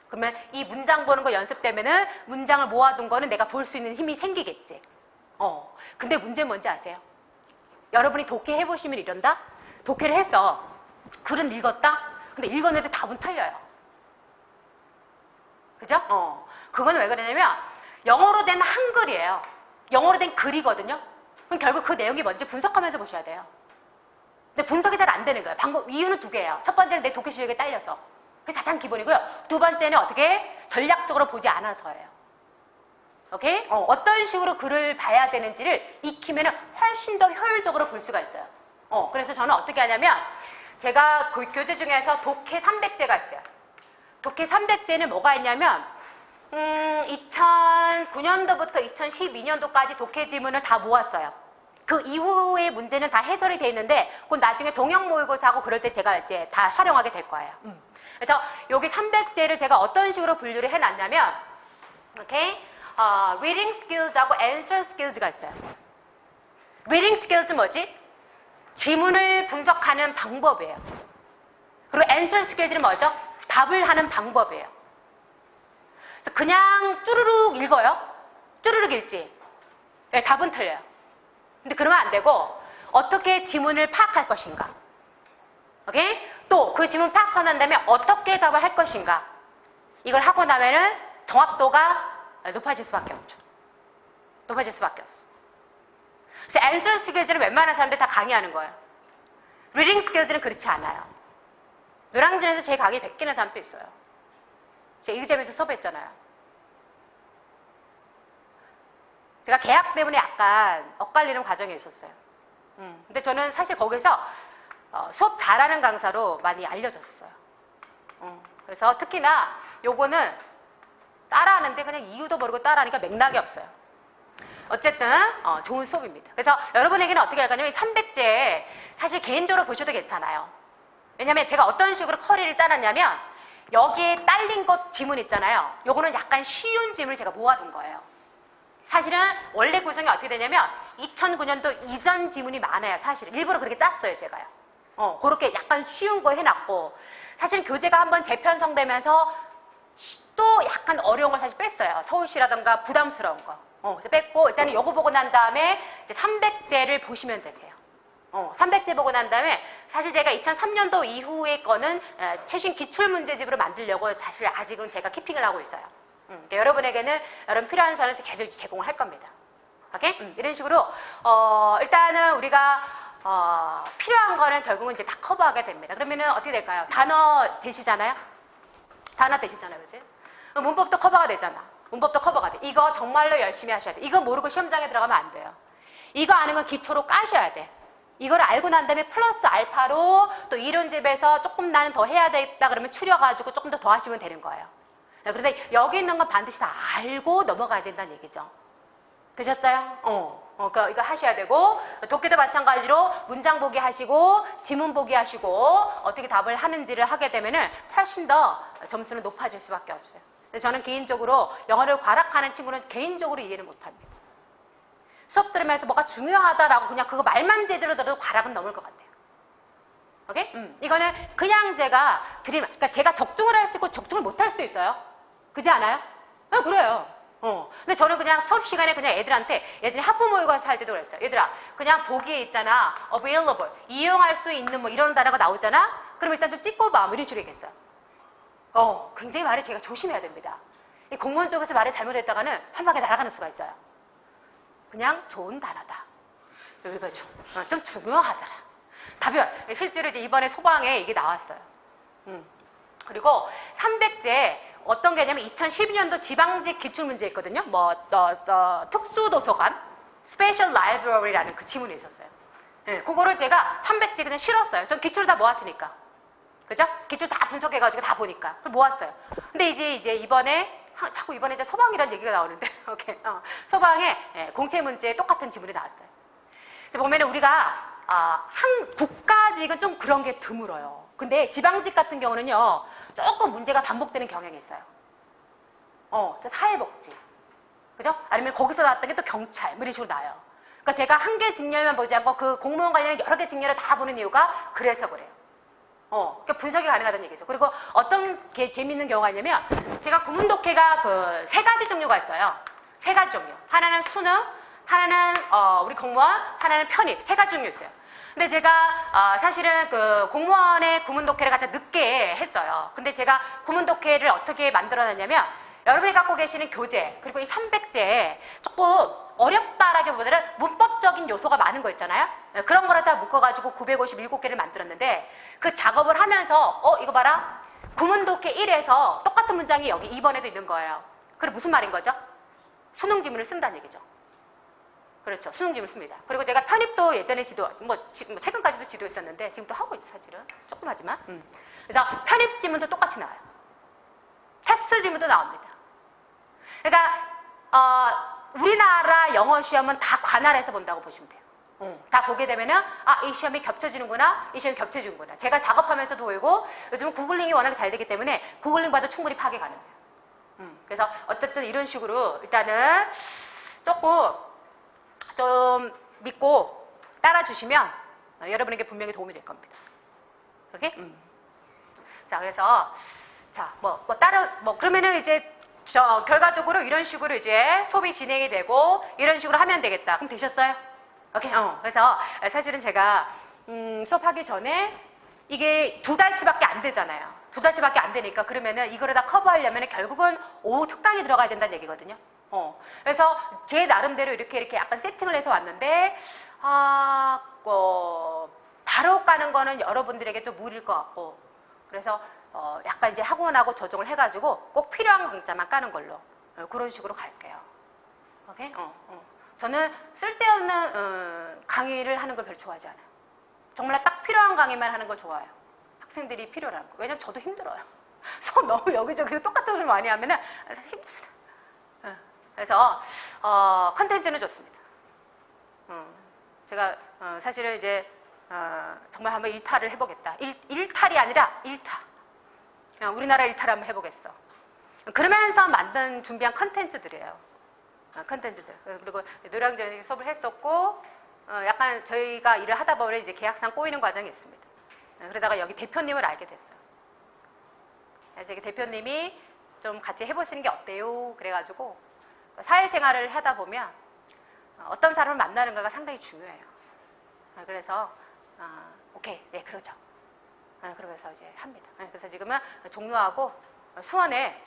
그러면 이 문장 보는 거 연습되면은 문장을 모아둔 거는 내가 볼 수 있는 힘이 생기겠지. 근데 문제는 뭔지 아세요? 여러분이 독해 해보시면 이런다? 독해를 했어. 글은 읽었다? 근데 읽었는데 답은 틀려요. 그죠? 그거는 왜 그러냐면 영어로 된 한글이에요. 영어로 된 글이거든요. 그럼 결국 그 내용이 뭔지 분석하면서 보셔야 돼요. 근데 분석이 잘 안 되는 거예요. 이유는 2개예요. 첫 번째는 내 독해 실력에 딸려서. 그게 가장 기본이고요. 두 번째는 어떻게 전략적으로 보지 않아서예요. 오케이? 어떤 식으로 글을 봐야 되는지를 익히면 훨씬 더 효율적으로 볼 수가 있어요. 그래서 저는 어떻게 하냐면 제가 교재 중에서 독해 300제가 있어요. 독해 300제는 뭐가 있냐면 2009년도부터 2012년도까지 독해 지문을 다 모았어요. 그 이후의 문제는 다 해설이 돼 있는데 그건 나중에 동영 모의고사하고 그럴 때 제가 이제 다 활용하게 될 거예요. 그래서 여기 300제를 제가 어떤 식으로 분류를 해놨냐면 오케이? reading skills하고 answer skills가 있어요. reading skills 뭐지? 지문을 분석하는 방법이에요. 그리고 answer skills는 뭐죠? 답을 하는 방법이에요. 그래서 그냥 쭈르륵 읽어요. 쭈르륵 읽지. 네, 답은 틀려요. 근데 그러면 안 되고 어떻게 지문을 파악할 것인가. 오케이? 또 그 지문 파악하고 난 다음에 어떻게 답을 할 것인가. 이걸 하고 나면은 정확도가 높아질 수밖에 없죠. 높아질 수밖에 없어. 그래서 answer skills는 웬만한 사람들 다 강의하는 거예요. reading skills는 그렇지 않아요. 노량진에서 제 강의 100개는 사람도 있어요. 제가 이점에서 수업했잖아요. 제가 계약 때문에 약간 엇갈리는 과정이 있었어요. 근데 저는 사실 거기서 수업 잘하는 강사로 많이 알려졌어요. 그래서 특히나 요거는 따라하는데 그냥 이유도 모르고 따라하니까 맥락이 없어요. 어쨌든 좋은 수업입니다. 그래서 여러분에게는 어떻게 할 거냐면 이 300제 사실 개인적으로 보셔도 괜찮아요. 왜냐면 제가 어떤 식으로 커리를 짜놨냐면 여기에 딸린 것 지문 있잖아요. 요거는 약간 쉬운 지문을 제가 모아둔 거예요. 사실은 원래 구성이 어떻게 되냐면 2009년도 이전 지문이 많아요. 사실은 일부러 그렇게 짰어요. 제가요. 그렇게 약간 쉬운 거 해놨고 사실 교재가 한번 재편성되면서 또 약간 어려운 걸 사실 뺐어요. 서울시라던가 부담스러운 거. 그래서 뺐고 일단은 요거 보고 난 다음에 이제 300제를 보시면 되세요. 300제 보고 난 다음에 사실 제가 2003년도 이후의 거는 최신 기출문제집으로 만들려고 사실 아직은 제가 키핑을 하고 있어요. 그러니까 여러분에게는 여러분 필요한 선에서 계속 제공을 할 겁니다. 오케이? 이런 식으로 일단은 우리가 필요한 거는 결국은 이제 다 커버하게 됩니다. 그러면은 어떻게 될까요? 단어 되시잖아요? 단어 되시잖아요. 그치? 문법도 커버가 되잖아. 문법도 커버가 돼. 이거 정말로 열심히 하셔야 돼. 이거 모르고 시험장에 들어가면 안 돼요. 이거 아는 건 기초로 까셔야 돼. 이걸 알고 난 다음에 플러스 알파로 또 이론집에서 조금 나는 더 해야 되겠다 그러면 추려가지고 조금 더 하시면 되는 거예요. 그런데 여기 있는 건 반드시 다 알고 넘어가야 된다는 얘기죠. 되셨어요? 그러니까 이거 하셔야 되고 독해도 마찬가지로 문장 보기 하시고 지문 보기 하시고 어떻게 답을 하는지를 하게 되면은 훨씬 더 점수는 높아질 수밖에 없어요. 그래서 저는 개인적으로 영어를 과락하는 친구는 개인적으로 이해를 못합니다. 수업 들으면서 뭐가 중요하다라고 그냥 그거 말만 제대로 들어도 과락은 넘을 것 같아요. 오케이? 이거는 그냥 제가 그러니까 제가 적중을 할 수 있고 적중을 못 할 수도 있어요. 그지 않아요? 그래요. 근데 저는 그냥 수업 시간에 그냥 애들한테 예전에 학부모교과서 할 때도 그랬어요. 얘들아, 그냥 보기에 있잖아. available. 이용할 수 있는 뭐 이런 단어가 나오잖아? 그럼 일단 좀 찍고 봐. 뭐 이런 식으로 얘기했어요. 굉장히 말을 제가 조심해야 됩니다. 이 공무원 쪽에서 말을 잘못했다가는 한 방에 날아가는 수가 있어요. 그냥 좋은 단어다. 여기가 좀 중요하더라. 답변. 실제로 이제 이번에 소방에 이게 나왔어요. 그리고 300제 어떤 개념이 2012년도 지방직 기출문제 있거든요. 특수도서관, 스페셜 라이브러리라는 그 지문이 있었어요. 그거를 제가 300제 그냥 실었어요. 전 기출을 다 모았으니까. 그죠? 기출 다 분석해가지고 다 보니까. 그걸 모았어요. 근데 이제 이번에 자꾸 이번에 이제 소방이라는 얘기가 나오는데, 오케이. 소방에 공채 문제에 똑같은 지문이 나왔어요. 보면은 우리가 한 국가직은 좀 그런 게 드물어요. 근데 지방직 같은 경우는요, 조금 문제가 반복되는 경향이 있어요. 사회복지. 그죠? 아니면 거기서 나왔던 게 또 경찰, 뭐 이런 식으로 나와요. 그러니까 제가 한 개 직렬만 보지 않고 그 공무원 관련된 여러 개 직렬을 다 보는 이유가 그래서 그래요. 그러니까 분석이 가능하다는 얘기죠. 그리고 어떤 게 재밌는 경우가 있냐면, 제가 구문독해가 그 3가지 종류가 있어요. 3가지 종류. 하나는 수능, 하나는 우리 공무원, 하나는 편입. 3가지 종류 있어요. 근데 제가 사실은 그 공무원의 구문독해를 가장 늦게 했어요. 근데 제가 구문독해를 어떻게 만들어놨냐면 여러분이 갖고 계시는 교재 그리고 이 300제 조금 어렵다라기보다는 문법적인 요소가 많은 거 있잖아요. 그런 거를 다 묶어가지고 957개를 만들었는데 그 작업을 하면서 이거 봐라. 구문독해 1에서 똑같은 문장이 여기 2번에도 있는 거예요. 그럼 무슨 말인 거죠? 수능 지문을 쓴다는 얘기죠. 그렇죠. 수능 지문을 씁니다. 그리고 제가 편입도 예전에 최근까지도 지도했었는데 지금 또 하고 있죠, 사실은. 조금 하지만. 그래서 편입 지문도 똑같이 나와요. 탭스 지문도 나옵니다. 그러니까 우리나라 영어 시험은 다 관할해서 본다고 보시면 돼요. 다 보게 되면은 이 시험이 겹쳐지는구나, 이 시험이 겹쳐지는구나. 제가 작업하면서도 보이고 요즘은 구글링이 워낙에 잘 되기 때문에 구글링 봐도 충분히 파악이 가능해요. 그래서 어쨌든 이런 식으로 일단은 조금 좀 믿고 따라주시면 여러분에게 분명히 도움이 될 겁니다. 오케이? 자, 그래서 그러면은 이제 결과적으로 이런 식으로 이제 수업이 진행이 되고 이런 식으로 하면 되겠다. 그럼 되셨어요? 오케이. 그래서 사실은 제가 수업하기 전에 이게 2달치밖에 안 되잖아요. 2달치밖에 안 되니까 그러면은 이거를 다 커버하려면 결국은 오후 특강이 들어가야 된다는 얘기거든요. 그래서 제 나름대로 이렇게 약간 세팅을 해서 왔는데 바로 까는 거는 여러분들에게 좀 무리일 것 같고 그래서 약간 이제 학원하고 조정을 해가지고 꼭 필요한 강좌만 까는 걸로 그런 식으로 갈게요. 오케이? 저는 쓸데없는 강의를 하는 걸 별로 좋아하지 않아요. 정말 딱 필요한 강의만 하는 걸 좋아해요. 학생들이 필요한 거. 왜냐면 저도 힘들어요. 수업 너무 여기저기 똑같은 걸 많이 하면은 사실 힘듭니다. 그래서 컨텐츠는 좋습니다. 제가 사실은 이제 정말 한번 일탈을 해보겠다. 일탈이 아니라 일타. 우리나라 일탈 한번 해보겠어. 그러면서 만든 준비한 컨텐츠들이에요. 컨텐츠들. 그리고 노량진에 수업을 했었고 약간 저희가 일을 하다 보면 이제 계약상 꼬이는 과정이 있습니다. 그러다가 여기 대표님을 알게 됐어요. 그래서 여기 대표님이 좀 같이 해보시는 게 어때요? 그래가지고 사회생활을 하다 보면 어떤 사람을 만나는가가 상당히 중요해요. 그래서 오케이, 네, 그러죠. 그러면서 이제 합니다. 그래서 지금은 종로하고 수원에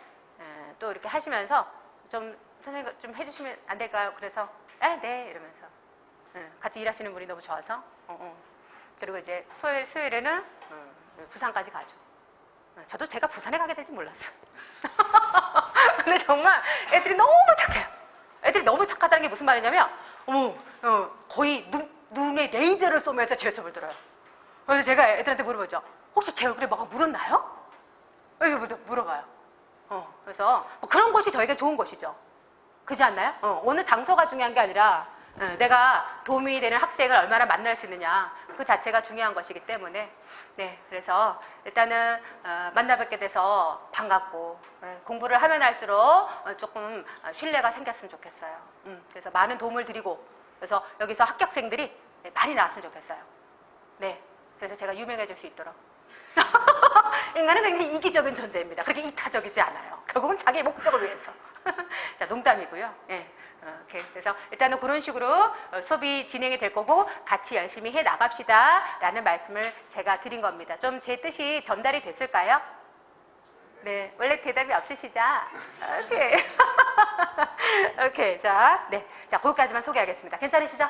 또 이렇게 하시면서 좀 선생님 좀 해주시면 안 될까요? 그래서 네 이러면서 같이 일하시는 분이 너무 좋아서 그리고 이제 수요일에는 부산까지 가죠. 저도 제가 부산에 가게 될지 몰랐어요. 근데 정말 애들이 너무 착해요. 애들이 너무 착하다는 게 무슨 말이냐면 거의 눈에 레이저를 쏘면서 제 수업을 들어요. 그래서 제가 애들한테 물어보죠. 혹시 제 얼굴에 뭐가 묻었나요? 이렇게 물어봐요. 그래서 뭐 그런 곳이 저에게 좋은 곳이죠. 그렇지 않나요? 어느 장소가 중요한 게 아니라 내가 도움이 되는 학생을 얼마나 만날 수 있느냐 그 자체가 중요한 것이기 때문에 네, 그래서 일단은 만나 뵙게 돼서 반갑고 공부를 하면 할수록 조금 신뢰가 생겼으면 좋겠어요. 그래서 많은 도움을 드리고 그래서 여기서 합격생들이 많이 나왔으면 좋겠어요. 네, 그래서 제가 유명해질 수 있도록. 인간은 굉장히 이기적인 존재입니다. 그렇게 이타적이지 않아요. 결국은 자기 목적을 위해서. 자, 농담이고요. 네, 그래서 일단은 그런 식으로 수업이 진행이 될 거고 같이 열심히 해 나갑시다 라는 말씀을 제가 드린 겁니다. 좀 제 뜻이 전달이 됐을까요? 네, 원래 대답이 없으시죠? 오케이. 오케이. 자, 네. 자, 거기까지만 소개하겠습니다. 괜찮으시죠?